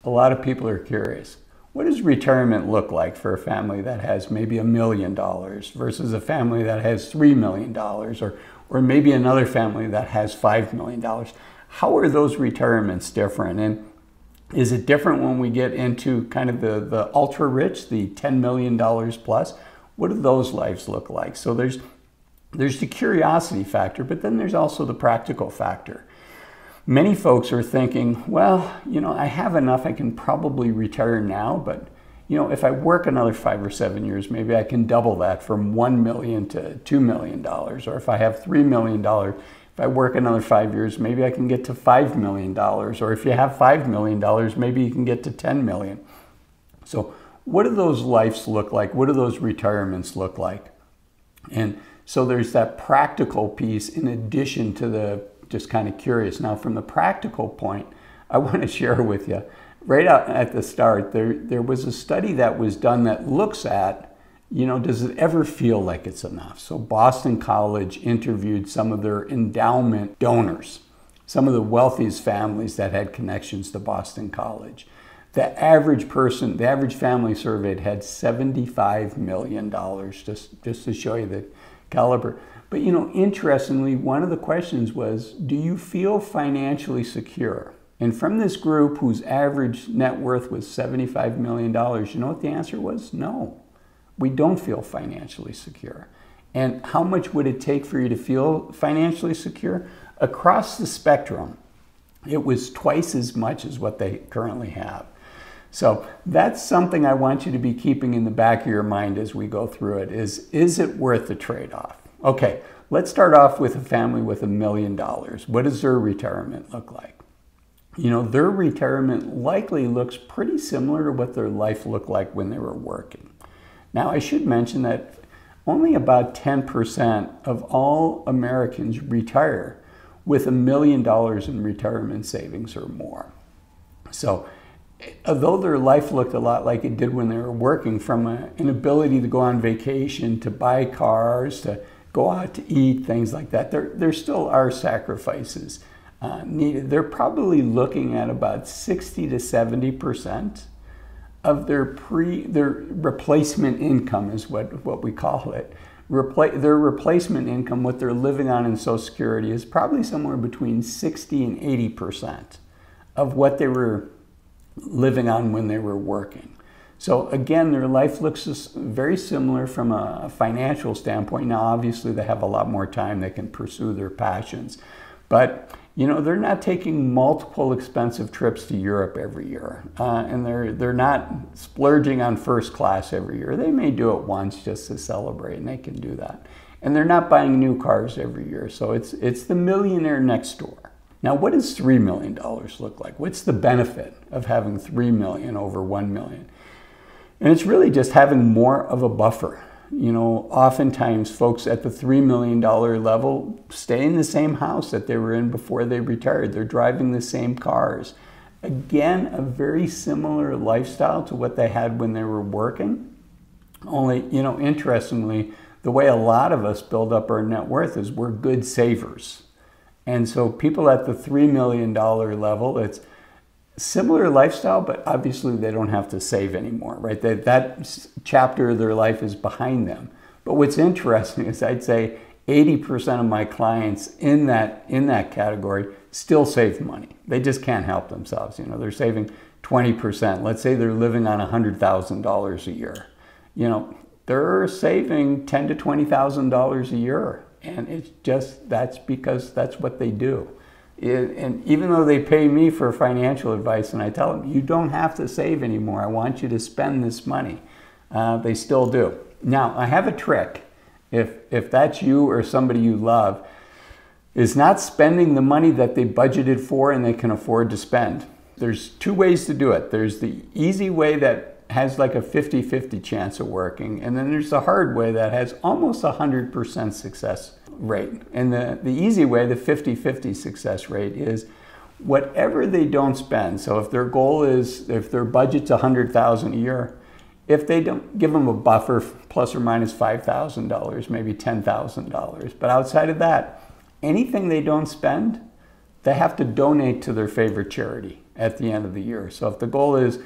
A lot of people are curious. What does retirement look like for a family that has maybe $1 million versus a family that has $3 million or maybe another family that has $5 million? How are those retirements different? And is it different when we get into kind of the ultra rich, the $10 million plus? What do those lives look like? So there's the curiosity factor, but then there's also the practical factor. Many folks are thinking, well, I have enough, I can probably retire now, but if I work another 5 or 7 years, maybe I can double that from $1 million to $2 million. Or if I have $3 million, if I work another 5 years, maybe I can get to $5 million. Or if you have $5 million, maybe you can get to $10 million. So what do those lives look like? What do those retirements look like? And so there's that practical piece in addition to the just kind of curious. Now, from the practical point, I want to share with you, right out at the start, there was a study that was done that looks at, does it ever feel like it's enough? So Boston College interviewed some of their endowment donors, some of the wealthiest families that had connections to Boston College. The average person, the average family surveyed had $75 million, just to show you the caliber. But interestingly, one of the questions was, do you feel financially secure? And from this group whose average net worth was $75 million, you know what the answer was? No, we don't feel financially secure. And how much would it take for you to feel financially secure? Across the spectrum, it was twice as much as what they currently have. So that's something I want you to be keeping in the back of your mind as we go through it, is it worth the trade-off? Okay, let's start off with a family with $1 million. What does their retirement look like? Their retirement likely looks pretty similar to what their life looked like when they were working. Now, I should mention that only about 10% of all Americans retire with $1 million in retirement savings or more. So, although their life looked a lot like it did when they were working, from an ability to go on vacation, to buy cars, to go out to eat, things like that, there still are sacrifices needed. They're probably looking at about 60 to 70% of their replacement income is what we call it. Their replacement income, what they're living on in Social Security, is probably somewhere between 60 and 80% of what they were living on when they were working. So again, their life looks very similar from a financial standpoint. Now, obviously, they have a lot more time. They can pursue their passions. But, they're not taking multiple expensive trips to Europe every year. And they're not splurging on first class every year. They may do it once just to celebrate, and they can do that. And they're not buying new cars every year. So it's the millionaire next door. Now, what does $3 million look like? What's the benefit of having $3 million over $1 million? And it's really just having more of a buffer. Oftentimes folks at the $3 million level stay in the same house that they were in before they retired. They're driving the same cars. Again, a very similar lifestyle to what they had when they were working. Only, interestingly, the way a lot of us build up our net worth is we're good savers. And so people at the $3 million level, it's similar lifestyle, but obviously they don't have to save anymore, right? That chapter of their life is behind them. But what's interesting is I'd say 80% of my clients in that category still save money. They just can't help themselves. They're saving 20%. Let's say they're living on $100,000 a year. They're saving $10,000 to $20,000 a year. And it's just, that's because that's what they do. And even though they pay me for financial advice and I tell them, you don't have to save anymore, I want you to spend this money, they still do. Now, I have a trick. If that's you or somebody you love, is not spending the money that they budgeted for and they can afford to spend. There's two ways to do it. There's the easy way that has like a 50-50 chance of working, and then there's the hard way that has almost 100% success rate. And the easy way, the 50-50 success rate, is whatever they don't spend. So if their goal is, if their budget's $100,000 a year, if they don't give them a buffer plus or minus $5,000, maybe $10,000, but outside of that, anything they don't spend, they have to donate to their favorite charity. at the end of the year. So if the goal is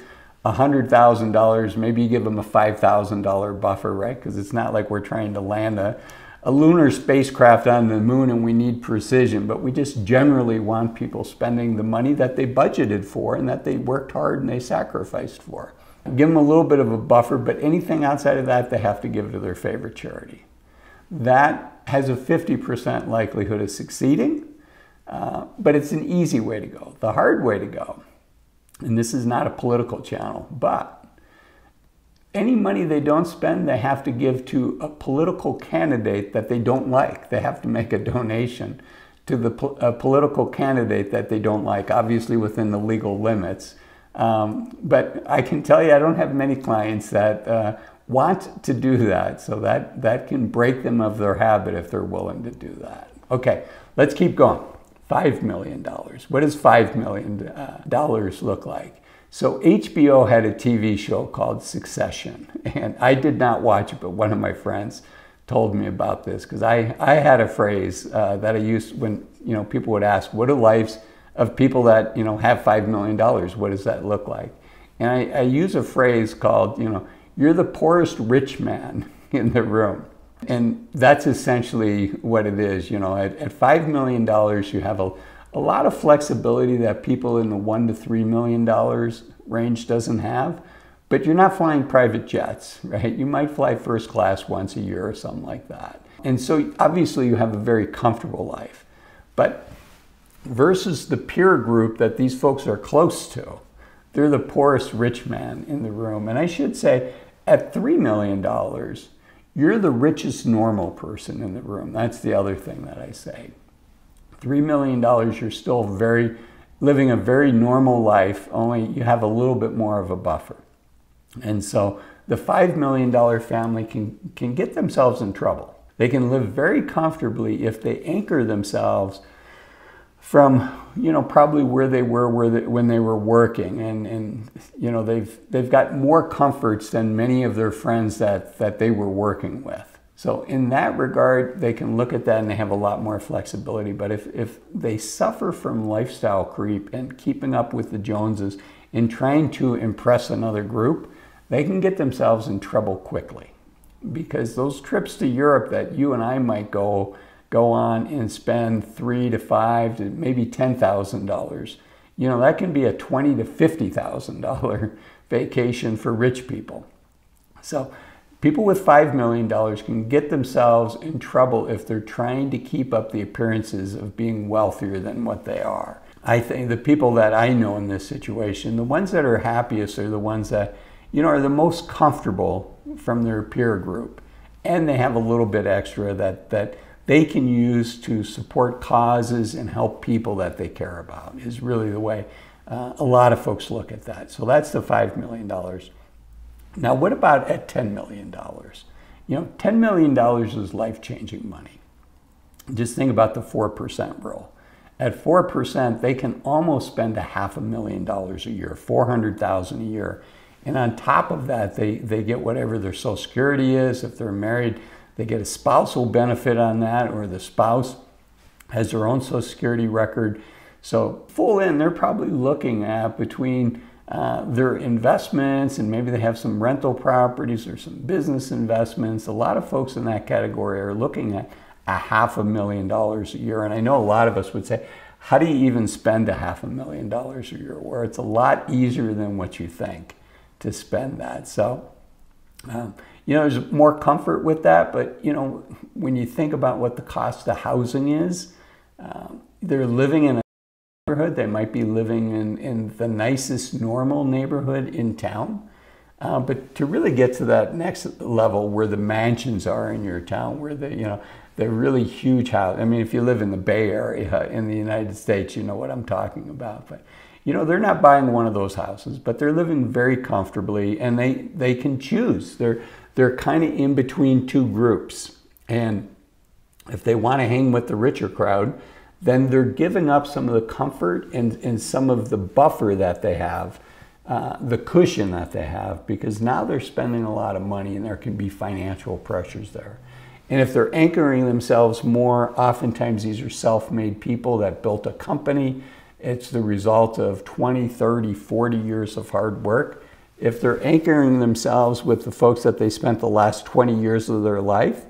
$100,000, maybe you give them a $5,000 buffer, right? Because it's not like we're trying to land a lunar spacecraft on the moon and we need precision, but we just generally want people spending the money that they budgeted for and that they worked hard and they sacrificed for. Give them a little bit of a buffer, but anything outside of that, they have to give to their favorite charity. That has a 50% likelihood of succeeding, but it's an easy way to go. The hard way to go, and this is not a political channel, but any money they don't spend, they have to give to a political candidate that they don't like. They have to make a donation to a political candidate that they don't like, obviously within the legal limits. But I can tell you, I don't have many clients that want to do that. So that can break them of their habit if they're willing to do that. Okay, let's keep going. $5 million. What does $5 million look like? So HBO had a TV show called Succession, and I did not watch it, but one of my friends told me about this because I had a phrase that I used when people would ask, what are lives of people that have $5 million? What does that look like? And I use a phrase called you're the poorest rich man in the room. And that's essentially what it is. At $5 million, you have a lot of flexibility that people in the $1 to $3 million range doesn't have. But you're not flying private jets, right? You might fly first class once a year or something like that. And so obviously you have a very comfortable life. But versus the peer group that these folks are close to, they're the poorest rich man in the room. And I should say, at $3 million, you're the richest normal person in the room. That's the other thing that I say. $3 million, you're still living a very normal life, only you have a little bit more of a buffer. And so the $5 million family can get themselves in trouble. They can live very comfortably if they anchor themselves from probably where they were when they were working, and they've got more comforts than many of their friends that they were working with. So in that regard, they can look at that and they have a lot more flexibility. But if they suffer from lifestyle creep and keeping up with the Joneses and trying to impress another group, they can get themselves in trouble quickly, because those trips to Europe that you and I might go on and spend $3,000 to $5,000 to maybe $10,000, that can be a $20,000 to $50,000 vacation for rich people. So people with $5 million can get themselves in trouble if they're trying to keep up the appearances of being wealthier than what they are. I think the people that I know in this situation, the ones that are happiest are the ones that, are the most comfortable from their peer group. And they have a little bit extra that they can use to support causes and help people that they care about, is really the way a lot of folks look at that. So that's the $5 million. Now, what about at $10 million? $10 million is life-changing money. Just think about the 4% rule. At 4%, they can almost spend $500,000 a year, $400,000 a year. And on top of that, they get whatever their Social Security is. If they're married, they get a spousal benefit on that, or the spouse has their own Social Security record. So full in, they're probably looking at between their investments, and maybe they have some rental properties or some business investments. A lot of folks in that category are looking at $500,000 a year. And I know a lot of us would say, how do you even spend $500,000 a year? Where it's a lot easier than what you think to spend that. So, there's more comfort with that, but, when you think about what the cost of housing is, they're living in a neighborhood. They might be living in the nicest normal neighborhood in town. But to really get to that next level where the mansions are in your town, where they're really huge house. I mean, if you live in the Bay Area in the United States, you know what I'm talking about. But they're not buying one of those houses, but they're living very comfortably, and they can choose. They're kind of in between two groups. And if they want to hang with the richer crowd, then they're giving up some of the comfort and some of the buffer that they have, the cushion that they have, because now they're spending a lot of money and there can be financial pressures there. And if they're anchoring themselves more, oftentimes these are self-made people that built a company it's the result of 20, 30, 40 years of hard work. If they're anchoring themselves with the folks that they spent the last 20 years of their life,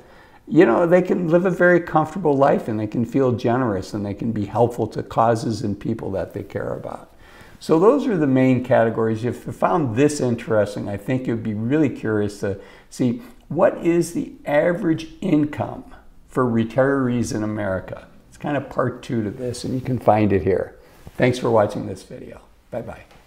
you know, they can live a very comfortable life and they can feel generous and they can be helpful to causes and people that they care about. So those are the main categories. If you found this interesting, I think you'd be really curious to see what is the average income for retirees in America. It's kind of part 2 to this, and you can find it here. Thanks for watching this video. Bye-bye.